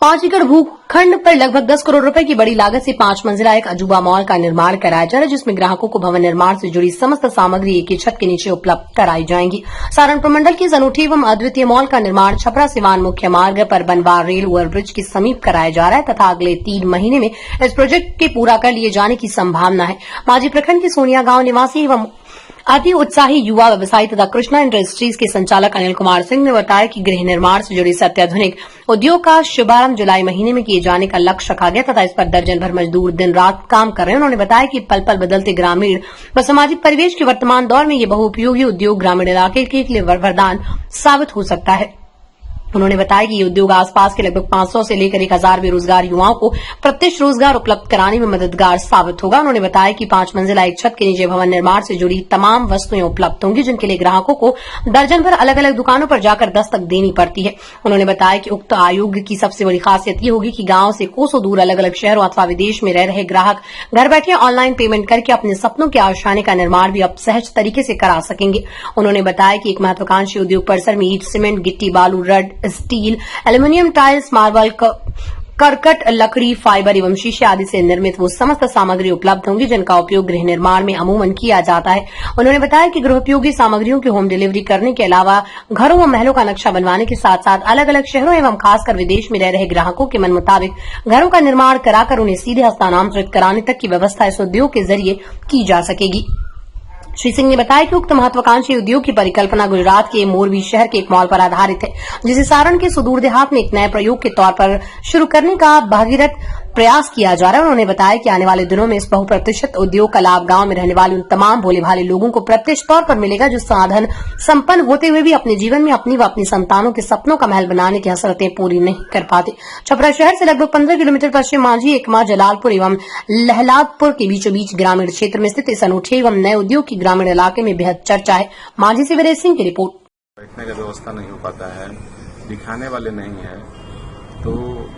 5 एकड़ भूखंड पर लगभग 10 करोड़ रुपए की बड़ी लागत से 5 मंजिला एक अजूबा मॉल का निर्माण कराया जा रहा है, जिसमें ग्राहकों को भवन निर्माण से जुड़ी समस्त सामग्री एक ही छत के नीचे उपलब्ध कराई जाएंगी। सारण प्रमंडल की इस अनूठी एवं अद्वितीय मॉल का निर्माण छपरा सिवान मुख्य मार्ग पर बनवा रेल ओवरब्रिज के समीप कराया जा रहा है तथा अगले 3 महीने में इस प्रोजेक्ट के पूरा कर लिए जाने की संभावना है। मांझी प्रखंड के सोनिया गांव निवासी एवं अति उत्साही युवा व्यवसायी तथा कृष्णा इंडस्ट्रीज के संचालक अनिल कुमार सिंह ने बताया कि गृह निर्माण से जुड़े अत्याधुनिक उद्योग का शुभारंभ जुलाई महीने में किए जाने का लक्ष्य रखा गया तथा इस पर दर्जन भर मजदूर दिन रात काम कर रहे हैं। उन्होंने बताया कि पल पल बदलते ग्रामीण व सामाजिक परिवेश के वर्तमान दौर में ये बहुउपयोगी उद्योग ग्रामीण इलाके के लिए वरदान साबित हो सकता है। उन्होंने बताया कि ये उद्योग आसपास के लगभग 500 से लेकर 1000 बेरोजगार युवाओं को प्रत्यक्ष रोजगार उपलब्ध कराने में मददगार साबित होगा। उन्होंने बताया कि 5 मंजिला एक छत के नीचे भवन निर्माण से जुड़ी तमाम वस्तुएं उपलब्ध होंगी, जिनके लिए ग्राहकों को दर्जन भर अलग अलग दुकानों पर जाकर दस्तक देनी पड़ती है। उन्होंने बताया कि उक्त आयोग की सबसे बड़ी खासियत ये होगी कि गांव से कोसों दूर अलग अलग शहरों अथवा विदेश में रह रहे ग्राहक घर बैठे ऑनलाइन पेमेंट करके अपने सपनों के आशाने का निर्माण भी अब सहज तरीके से करा सकेंगे। उन्होंने बताया कि एक महत्वाकांक्षी उद्योग परिसर में ईंट, सीमेंट, गिट्टी, बालू, rod, steel, aluminium, tiles, marble, करकट, लकड़ी, फाइबर एवं शीशे आदि से निर्मित वो समस्त सामग्री उपलब्ध होंगी, जिनका उपयोग गृह निर्माण में अमूमन किया जाता है। उन्होंने बताया कि गृहोपयोगी सामग्रियों की होम डिलीवरी करने के अलावा घरों व महलों का नक्शा बनवाने के साथ साथ अलग अलग शहरों एवं खासकर विदेश में रह रहे ग्राहकों के मन मुताबिक घरों का निर्माण कराकर उन्हें सीधे हस्तांतरित कराने तक की व्यवस्था इस उद्योग के जरिए की जा सकेगी। श्री सिंह ने बताया कि उक्त महत्वाकांक्षी उद्योग की परिकल्पना गुजरात के मोरबी शहर के एक मॉल पर आधारित है, जिसे सारण के सुदूर देहात में एक नए प्रयोग के तौर पर शुरू करने का भगीरथ प्रयास किया जा रहा है। उन्होंने बताया कि आने वाले दिनों में इस बहुप्रतिशत उद्योग का लाभ गांव में रहने वाले उन तमाम भोले भाले लोगों को प्रत्यक्ष तौर पर मिलेगा, जो साधन संपन्न होते हुए भी अपने जीवन में अपनी व अपनी संतानों के सपनों का महल बनाने की हसरतें पूरी नहीं कर पाते। छपरा शहर से लगभग 15 किलोमीटर पश्चिम मांझी, एकमा, जलालपुर एवं लहलादपुर के बीचों बीच ग्रामीण क्षेत्र में स्थित इस अनूठे एवं नए उद्योग की ग्रामीण इलाके में बेहद चर्चा है। मांझी से वीरेश सिंह की रिपोर्ट। बैठने का व्यवस्था नहीं हो पाता है, दिखाने वाले नहीं है, तो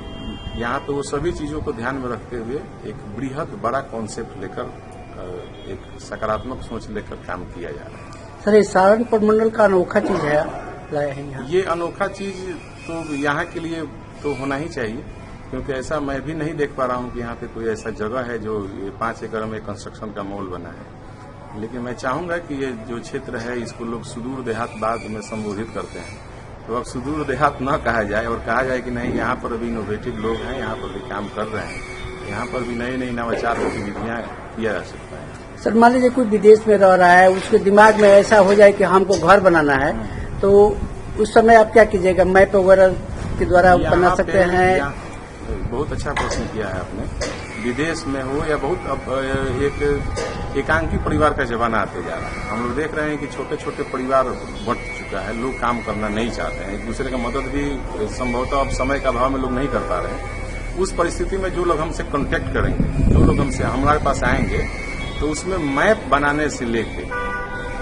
यहाँ पे वो सभी चीजों को ध्यान में रखते हुए एक बृहद बड़ा कॉन्सेप्ट लेकर एक सकारात्मक सोच लेकर काम किया जा रहा है। सर, ये सारण प्रमंडल का अनोखा चीज है, लाया है यहाँ। ये अनोखा चीज तो यहाँ के लिए तो होना ही चाहिए, क्योंकि ऐसा मैं भी नहीं देख पा रहा हूँ कि यहाँ पे कोई ऐसा जगह है जो 5 एकड़ में कंस्ट्रक्शन का मॉल बना है। लेकिन मैं चाहूंगा कि ये जो क्षेत्र है इसको लोग सुदूर देहात बाद में संबोधित करते हैं, तो अब सुदूर देहात न कहा जाए और कहा जाए कि नहीं, यहाँ पर अभी इनोवेटिव लोग हैं, यहाँ पर भी काम कर रहे हैं, यहाँ पर भी नई नई नवाचार गतिविधियां किया जा सकता है। सर, मान लीजिए कोई विदेश में रह रहा है, उसके दिमाग में ऐसा हो जाए कि हमको घर बनाना है, तो उस समय आप क्या कीजिएगा? मैप वगैरह के द्वारा बना सकते हैं? बहुत अच्छा प्रश्न किया है आपने। विदेश में हो या बहुत अब एक एकांकी परिवार का जमाना आते जा रहा है। हम लोग देख रहे हैं कि छोटे छोटे परिवार बढ़ चुका है, लोग काम करना नहीं चाहते हैं, एक दूसरे का मदद भी संभवतः अब समय का अभाव में लोग नहीं कर पा रहे हैं। उस परिस्थिति में जो लोग हमसे कांटेक्ट करेंगे, जो लोग हमसे हमारे पास आएंगे, तो उसमें मैप बनाने से लेके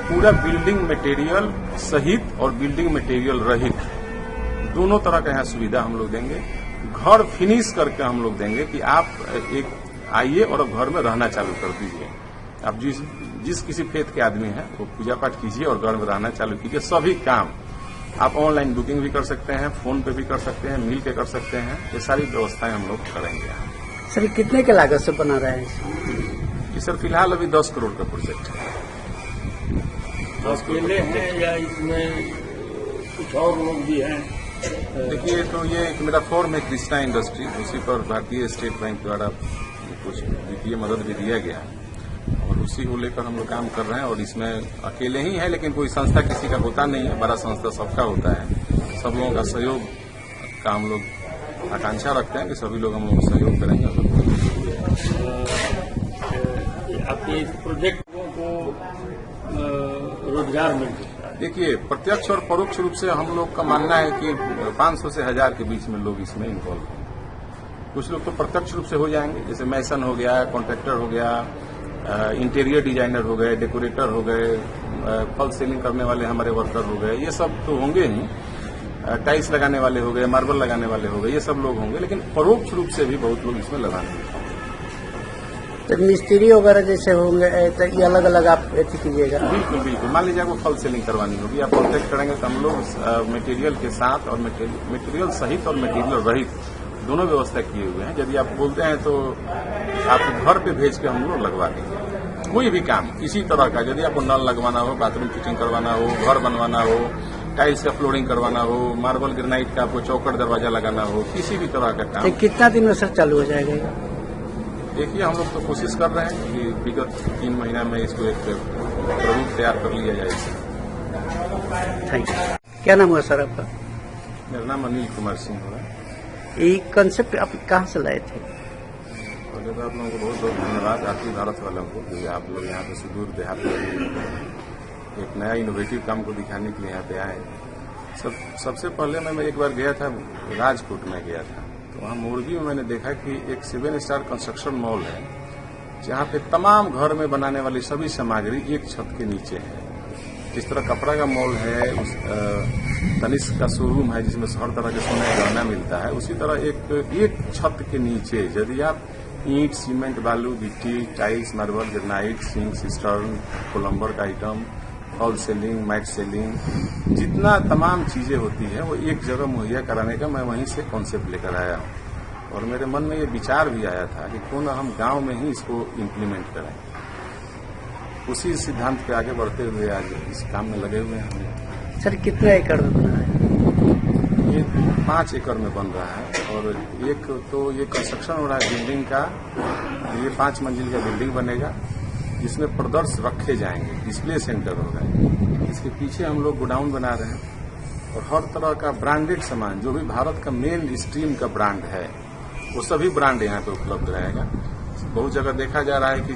पूरा बिल्डिंग मटेरियल सहित और बिल्डिंग मटेरियल रहित दोनों तरह का यहाँ सुविधा हम लोग देंगे। घर फिनिश करके हम लोग देंगे कि आप एक आइए और घर में रहना चालू कर दीजिए। आप जिस किसी फेथ के आदमी हैं वो पूजा पाठ कीजिए और घर में रहना चालू कीजिए। सभी काम आप ऑनलाइन बुकिंग भी कर सकते हैं, फोन पे भी कर सकते हैं, मिल के कर सकते हैं। ये सारी व्यवस्थाएं हम लोग करेंगे। सर, कितने के लागत से बना रहे हैं? ये सर फिलहाल अभी 10 करोड़ का प्रोजेक्ट है। अकेले हैं या इसमें कुछ और लोग भी हैं? देखिए, तो ये एक मेरा फॉर्म है कृष्णा इंडस्ट्री, उसी पर भारतीय स्टेट बैंक द्वारा कुछ वित्तीय मदद भी दिया गया है और उसी को लेकर हम लोग काम कर रहे हैं। और इसमें अकेले ही है, लेकिन कोई संस्था किसी का होता नहीं है, बड़ा संस्था सबका होता है। सब लोगों का सहयोग का हम लोग आकांक्षा रखते हैं कि सभी लोग हम लोग सहयोग करेंगे। आपके इस प्रोजेक्ट को रोजगार मिल सकता है? देखिए, प्रत्यक्ष और परोक्ष रूप से हम लोग का मानना है कि 500 से 1000 के बीच में लोग इसमें इन्वॉल्व हैं। कुछ लोग तो प्रत्यक्ष रूप से हो जाएंगे, जैसे मैसन हो गया, कॉन्ट्रैक्टर हो गया, इंटीरियर डिजाइनर हो गए, डेकोरेटर हो गए, फल सेलिंग करने वाले हमारे वर्कर हो गए, ये सब तो होंगे ही। टाइल्स लगाने वाले हो गए, मार्बल लगाने वाले हो गए, ये सब लोग होंगे। लेकिन परोक्ष रूप से भी बहुत लोग इसमें लगाने तो मिस्त्री वगैरह जैसे होंगे, तो ये अलग अलग आप ऐसी कीजिएगा? बिल्कुल बिल्कुल। मान लीजिए आपको फल सेलिंग करवानी होगी, आप कॉन्टेक्ट करेंगे तो हम लोग मटेरियल के साथ और मटेरियल सहित और मटेरियल रहित दोनों व्यवस्था किए हुए हैं। यदि आप बोलते हैं तो आपको घर पे भेज के हम लोग लगवा देंगे। कोई भी काम किसी तरह का, यदि आपको नल लगवाना हो, बाथरूम फिटिंग करवाना हो, घर बनवाना हो, टाइल्स का फ्लोरिंग करवाना हो, मार्बल ग्रेनाइट का आपको चौकट दरवाजा लगाना हो, किसी भी तरह का काम। कितना दिन में सर चालू हो जाएगा? देखिए, हम लोग तो कोशिश कर रहे हैं कि विगत 3 महीना में इसको एक प्रारूप तैयार कर लिया जाए। Thank you. क्या नाम हुआ सर आपका? मेरा नाम अनिल कुमार सिंह है। ये कंसेप्ट आप कहाँ से लाए थे? और जब आप लोगों को बहुत बहुत धन्यवाद, आरती भारत वालों को, कि आप लोग यहाँ पे सुदूर देहात में एक नया इनोवेटिव काम को दिखाने के लिए यहाँ पे आए। सबसे पहले मैं एक बार गया था, राजकोट में गया था, तो वहाँ मोरबी में मैंने देखा कि एक 7 स्टार कंस्ट्रक्शन मॉल है, जहाँ पे तमाम घर में बनाने वाली सभी सामग्री एक छत के नीचे है। जिस तरह कपड़ा का मॉल है, तनिष्क का शोरूम है जिसमें हर तरह के सोने का गहना मिलता है, उसी तरह एक छत के नीचे यदि आप ईंट, सीमेंट, बालू, गिट्टी, tiles, marble, granite, sink, cistern, plumber का item, fall ceiling, matt ceiling, जितना तमाम चीजें होती है वो एक जगह मुहैया कराने का मैं वहीं से कॉन्सेप्ट लेकर आया हूँ। और मेरे मन में ये विचार भी आया था कि क्यों ना हम गांव में ही इसको इम्प्लीमेंट करें। उसी सिद्धांत पे आगे बढ़ते हुए आज इस काम में लगे हुए हैं। सर कितना एकड़ में बना है? ये 5 एकड़ में बन रहा है। और एक तो ये कंस्ट्रक्शन हो रहा है बिल्डिंग का, ये 5 मंजिल का बिल्डिंग बनेगा जिसमें प्रदर्श रखे जाएंगे, डिस्प्ले सेंटर होगा। इसके पीछे हम लोग गोडाउन बना रहे हैं और हर तरह का ब्रांडेड सामान, जो भी भारत का मेन स्ट्रीम का ब्रांड है, वो सभी ब्रांड यहाँ पे उपलब्ध रहेगा। बहुत जगह देखा जा रहा है कि